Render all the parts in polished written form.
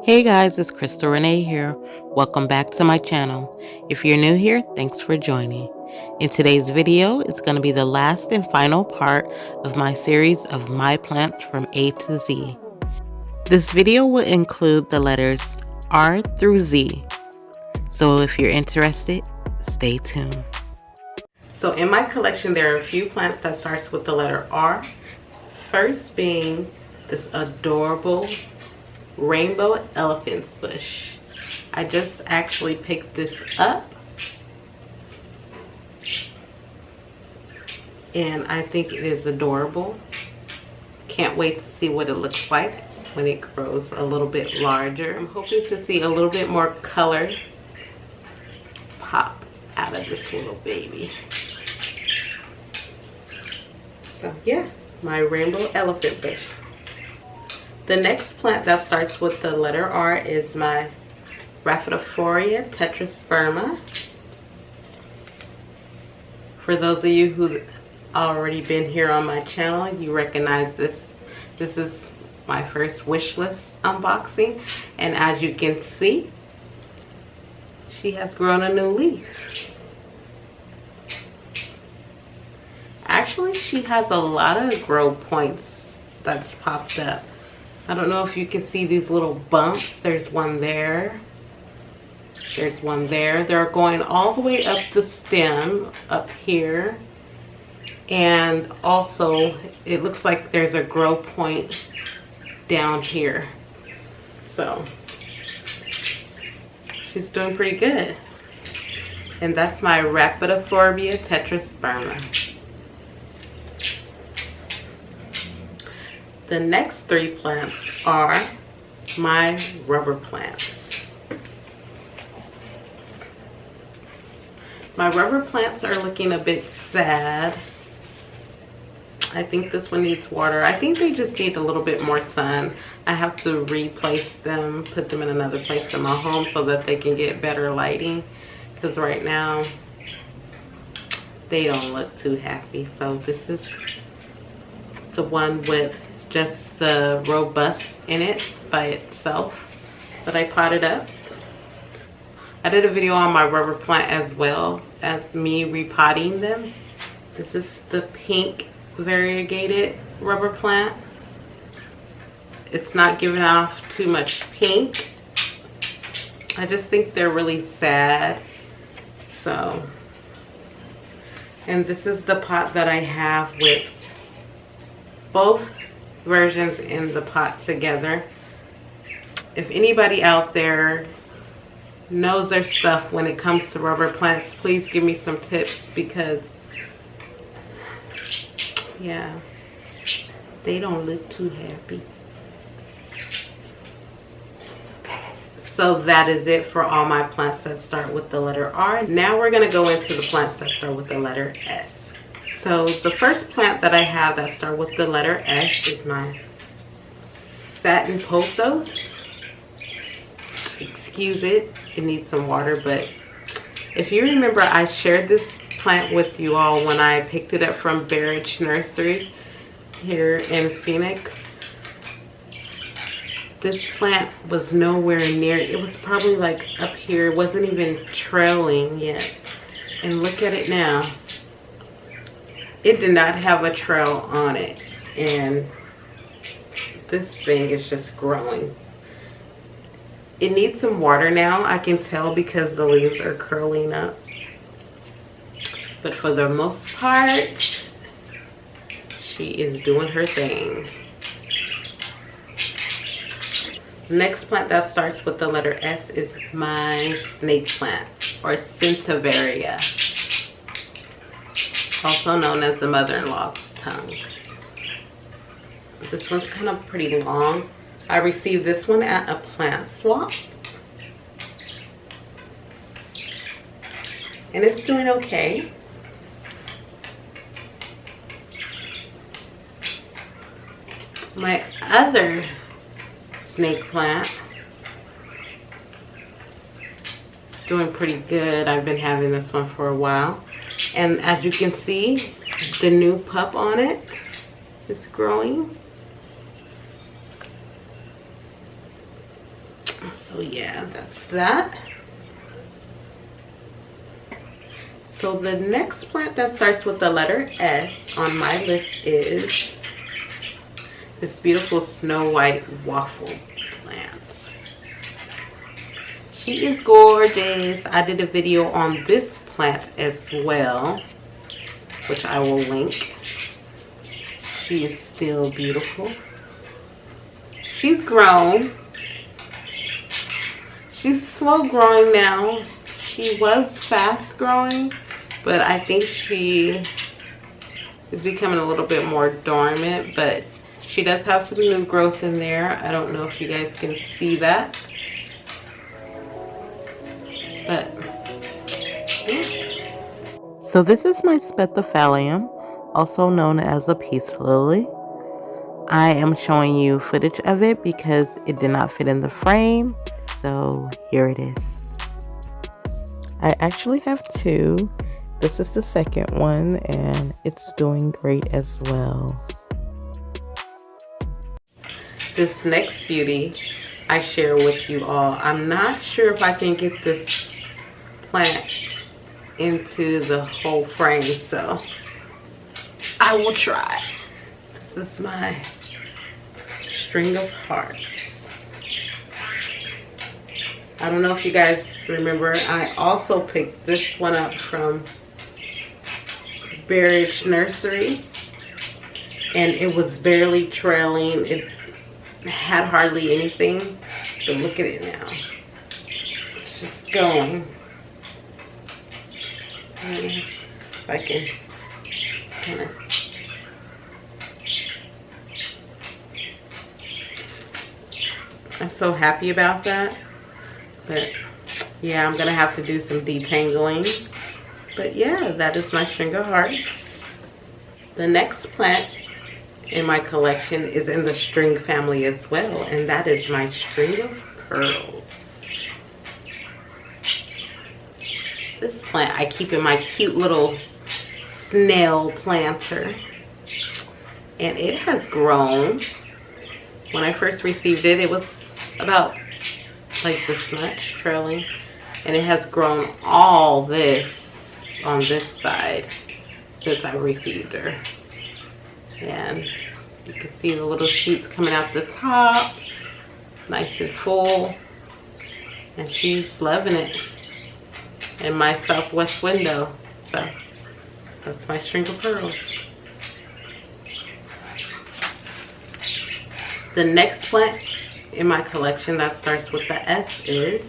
Hey guys, it's CrystalRenèe here. Welcome back to my channel. If you're new here, thanks for joining. In today's video, it's going to be the last and final part of my series of my plants from A to Z. This video will include the letters R through Z. So if you're interested, stay tuned. So in my collection, there are a few plants that starts with the letter R. First being this adorable rainbow elephant's bush. I just actually picked this up and I think it is adorable. Can't wait to see what it looks like when it grows a little bit larger. I'm hoping to see a little bit more color pop out of this little baby. So yeah, my rainbow elephant bush. The next plant that starts with the letter R is my Rapido Floria Tetris Burma. For those of you who already been here on my channel, you recognize this. This is my first wish list unboxing, and as you can see, she has grown a new leaf. Actually, she has a lot of grow points that's popped up. I don't know if you can see these little bumps. There's one there. There's one there. They're going all the way up the stem, up here. And also, it looks like there's a grow point down here. So, she's doing pretty good. And that's my Rapido Floria Tetris Burma. The next three plants are my rubber plants. My rubber plants are looking a bit sad. I think this one needs water. I think they just need a little bit more sun. I have to replace them, put them in another place in my home so that they can get better lighting. Because right now, they don't look too happy. So this is the one with just the robust in it by itself that I potted up. I did a video on my rubber plant as well as me repotting them. This is the pink variegated rubber plant. It's not giving off too much pink. I just think they're really sad. So, and this is the pot that I have with both versions in the pot together. If anybody out there knows their stuff when it comes to rubber plants, please give me some tips, because yeah, they don't look too happy. So that is it for all my plants that start with the letter R. Now we're going to go into the plants that start with the letter S. So the first plant that I have that start with the letter S is my Satin Taupe. Excuse it, it needs some water, but if you remember, I shared this plant with you all when I picked it up from Barrage Nursery here in Phoenix. This plant was nowhere near, it was probably like up here, it wasn't even trailing yet. And look at it now. It did not have a trail on it, and this thing is just growing. It needs some water now, I can tell, because the leaves are curling up. But for the most part, she is doing her thing. The next plant that starts with the letter S is my snake plant, or Centavaria, also known as the mother-in-law's tongue. This one's kind of pretty long. I received this one at a plant swap, and it's doing okay. My other snake plant is doing pretty good. I've been having this one for a while, and as you can see, the new pup on it is growing. So yeah, that's that. So the next plant that starts with the letter S on my list is this beautiful Snow White Waffle plant. She is gorgeous. I did a video on this plant as well, which I will link. She is still beautiful. She's grown. She's slow growing now. She was fast growing, but I think she is becoming a little bit more dormant, but she does have some new growth in there. I don't know if you guys can see that, but yeah. So this is my Spethophalium, also known as a peace lily. I am showing you footage of it because it did not fit in the frame, so here it is. I actually have two. This is the second one and it's doing great as well. This next beauty I share with you all. I'm not sure if I can get this plant into the whole frame, so I will try. This is my string of hearts. I don't know if you guys remember, I also picked this one up from Berridge Nursery, and it was barely trailing. It had hardly anything, but look at it now. It's just going. If I can kind of, I'm so happy about that. But yeah, I'm gonna have to do some detangling. But yeah, that is my string of hearts. The next plant in my collection is in the string family as well, and that is my string of pearls. This plant I keep in my cute little snail planter, and it has grown. When I first received it, it was about like this much trailing, and it has grown all this on this side since I received her. And you can see the little shoots coming out the top, nice and full, and she's loving it in my southwest window. So that's my string of pearls. The next plant in my collection that starts with the S is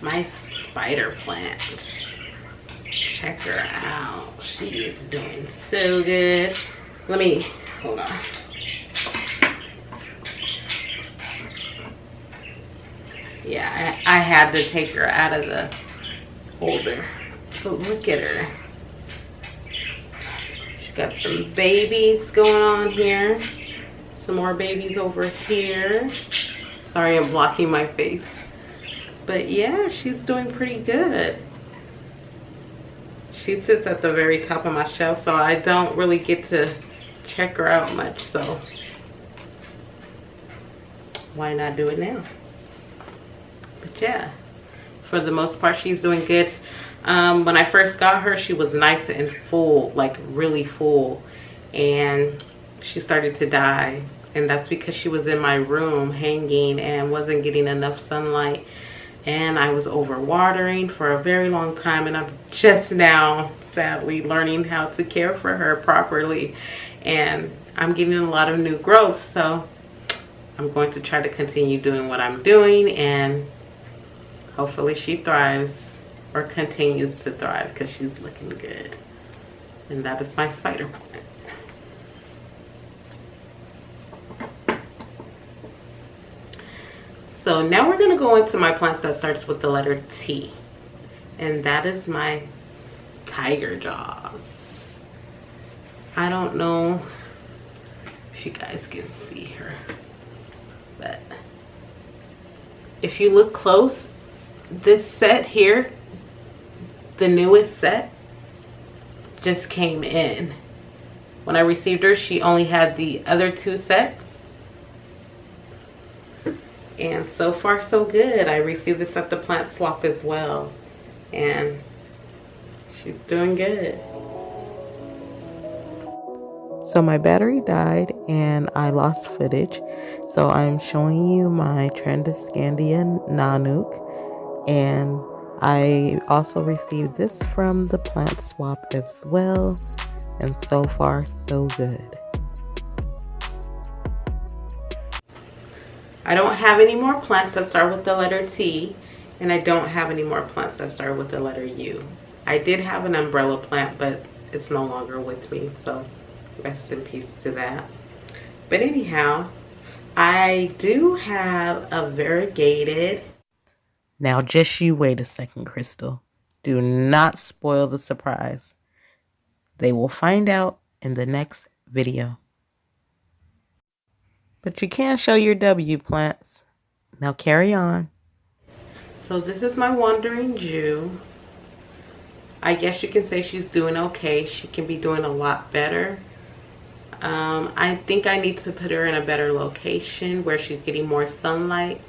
my spider plant. Check her out. She is doing so good. Let me, hold on. Yeah, I had to take her out of the holder. But look at her. She got some babies going on here. Some more babies over here. Sorry, I'm blocking my face. But yeah, she's doing pretty good. She sits at the very top of my shelf, so I don't really get to check her out much, so why not do it now? But yeah, for the most part, she's doing good. When I first got her, she was nice and full, like really full, and she started to die, and that's because she was in my room hanging and wasn't getting enough sunlight, and I was overwatering for a very long time, and I'm just now sadly learning how to care for her properly, and I'm getting a lot of new growth, so I'm going to try to continue doing what I'm doing, and hopefully she thrives or continues to thrive because she's looking good. And that is my spider plant. So now we're going to go into my plants that starts with the letter T, and that is my tiger jaws. I don't know if you guys can see her, but if you look close, this set here, the newest set, just came in. When I received her, she only had the other two sets, And so far so good. I received this at the plant swap as well, and she's doing good. So my battery died and I lost footage, so I'm showing you my Tradescandia Nanook, and I also received this from the plant swap as well, and so far so good. I don't have any more plants that start with the letter T, and I don't have any more plants that start with the letter U. I did have an umbrella plant, but it's no longer with me, so rest in peace to that. But anyhow, I do have a variegated. Now just you wait a second, Crystal. Do not spoil the surprise. They will find out in the next video. But you can show your W plants. Now carry on. So this is my Wandering Jew. I guess you can say she's doing okay. She can be doing a lot better. I think I need to put her in a better location where she's getting more sunlight,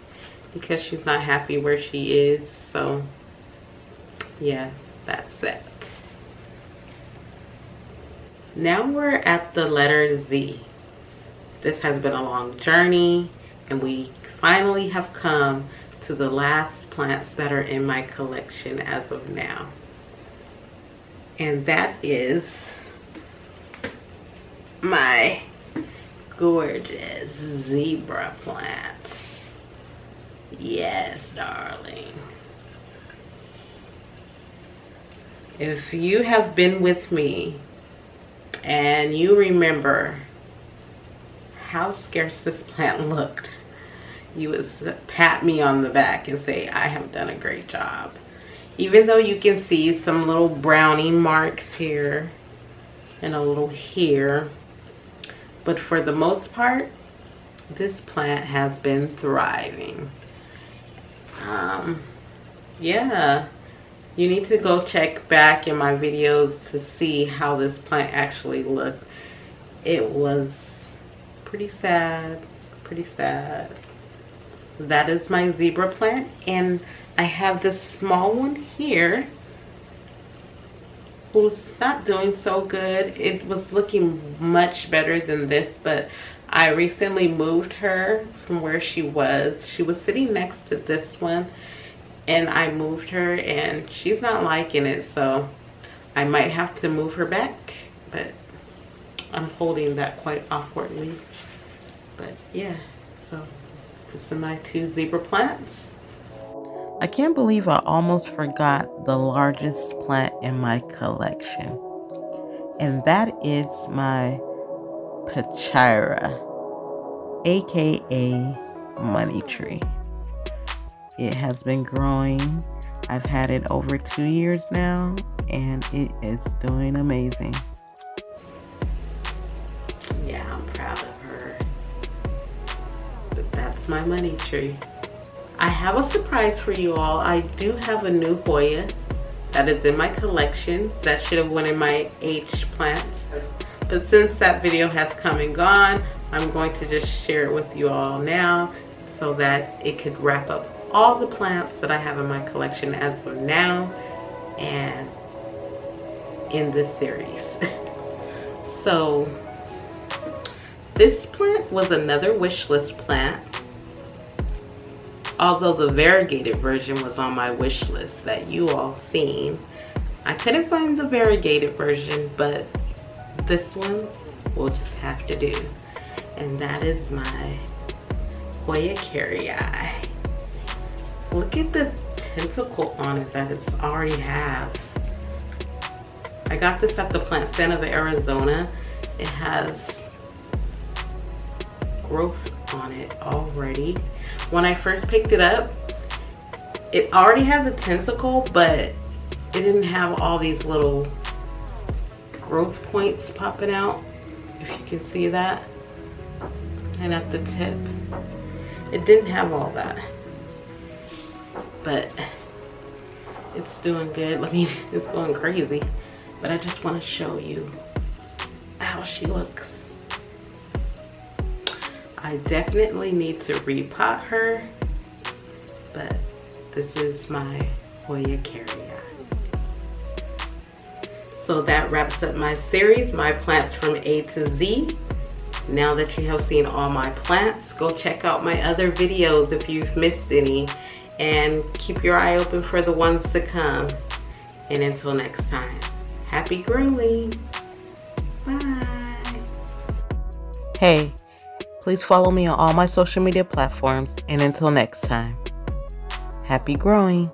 because she's not happy where she is. So yeah, that's it. Now we're at the letter Z. This has been a long journey, and we finally have come to the last plants that are in my collection as of now. And that is my gorgeous zebra plant. Yes, darling. If you have been with me and you remember how scarce this plant looked, you would pat me on the back and say I have done a great job. Even though you can see some little browning marks here and a little here, but for the most part, this plant has been thriving. Yeah, you need to go check back in my videos to see how this plant actually looked. It was pretty sad, pretty sad. That is my zebra plant, and I have this small one here who's not doing so good. It was looking much better than this, but I recently moved her from where she was. She was sitting next to this one, and I moved her, and she's not liking it, so I might have to move her back, but I'm holding that quite awkwardly. But yeah, so this are my two zebra plants. I can't believe I almost forgot the largest plant in my collection, and that is my Pachira, aka money tree. It has been growing. I've had it over 2 years now, and it is doing amazing. Yeah, I'm proud of her. But that's my money tree. I have a surprise for you all. I do have a new Hoya that is in my collection that should have went in my H plants. But since that video has come and gone, I'm going to just share it with you all now so that it could wrap up all the plants that I have in my collection as of now and in this series. So this plant was another wish list plant, although the variegated version was on my wish list that you all seen. I couldn't find the variegated version, but this one will just have to do, and that is my Hoya carrii. Look at the tentacle on it that it's already has. I got this at the plant stand of Arizona. It has growth on it already. When I first picked it up, it already has a tentacle, but it didn't have all these little growth points popping out, if you can see that. And at the tip, it didn't have all that. But it's doing good. It's going crazy. But I just want to show you how she looks. I definitely need to repot her, but this is my Hoya carry-on. So that wraps up my series, my plants from A to Z. Now that you have seen all my plants, go check out my other videos if you've missed any, and keep your eye open for the ones to come. And until next time, happy growing. Bye. Hey, please follow me on all my social media platforms, and until next time, happy growing.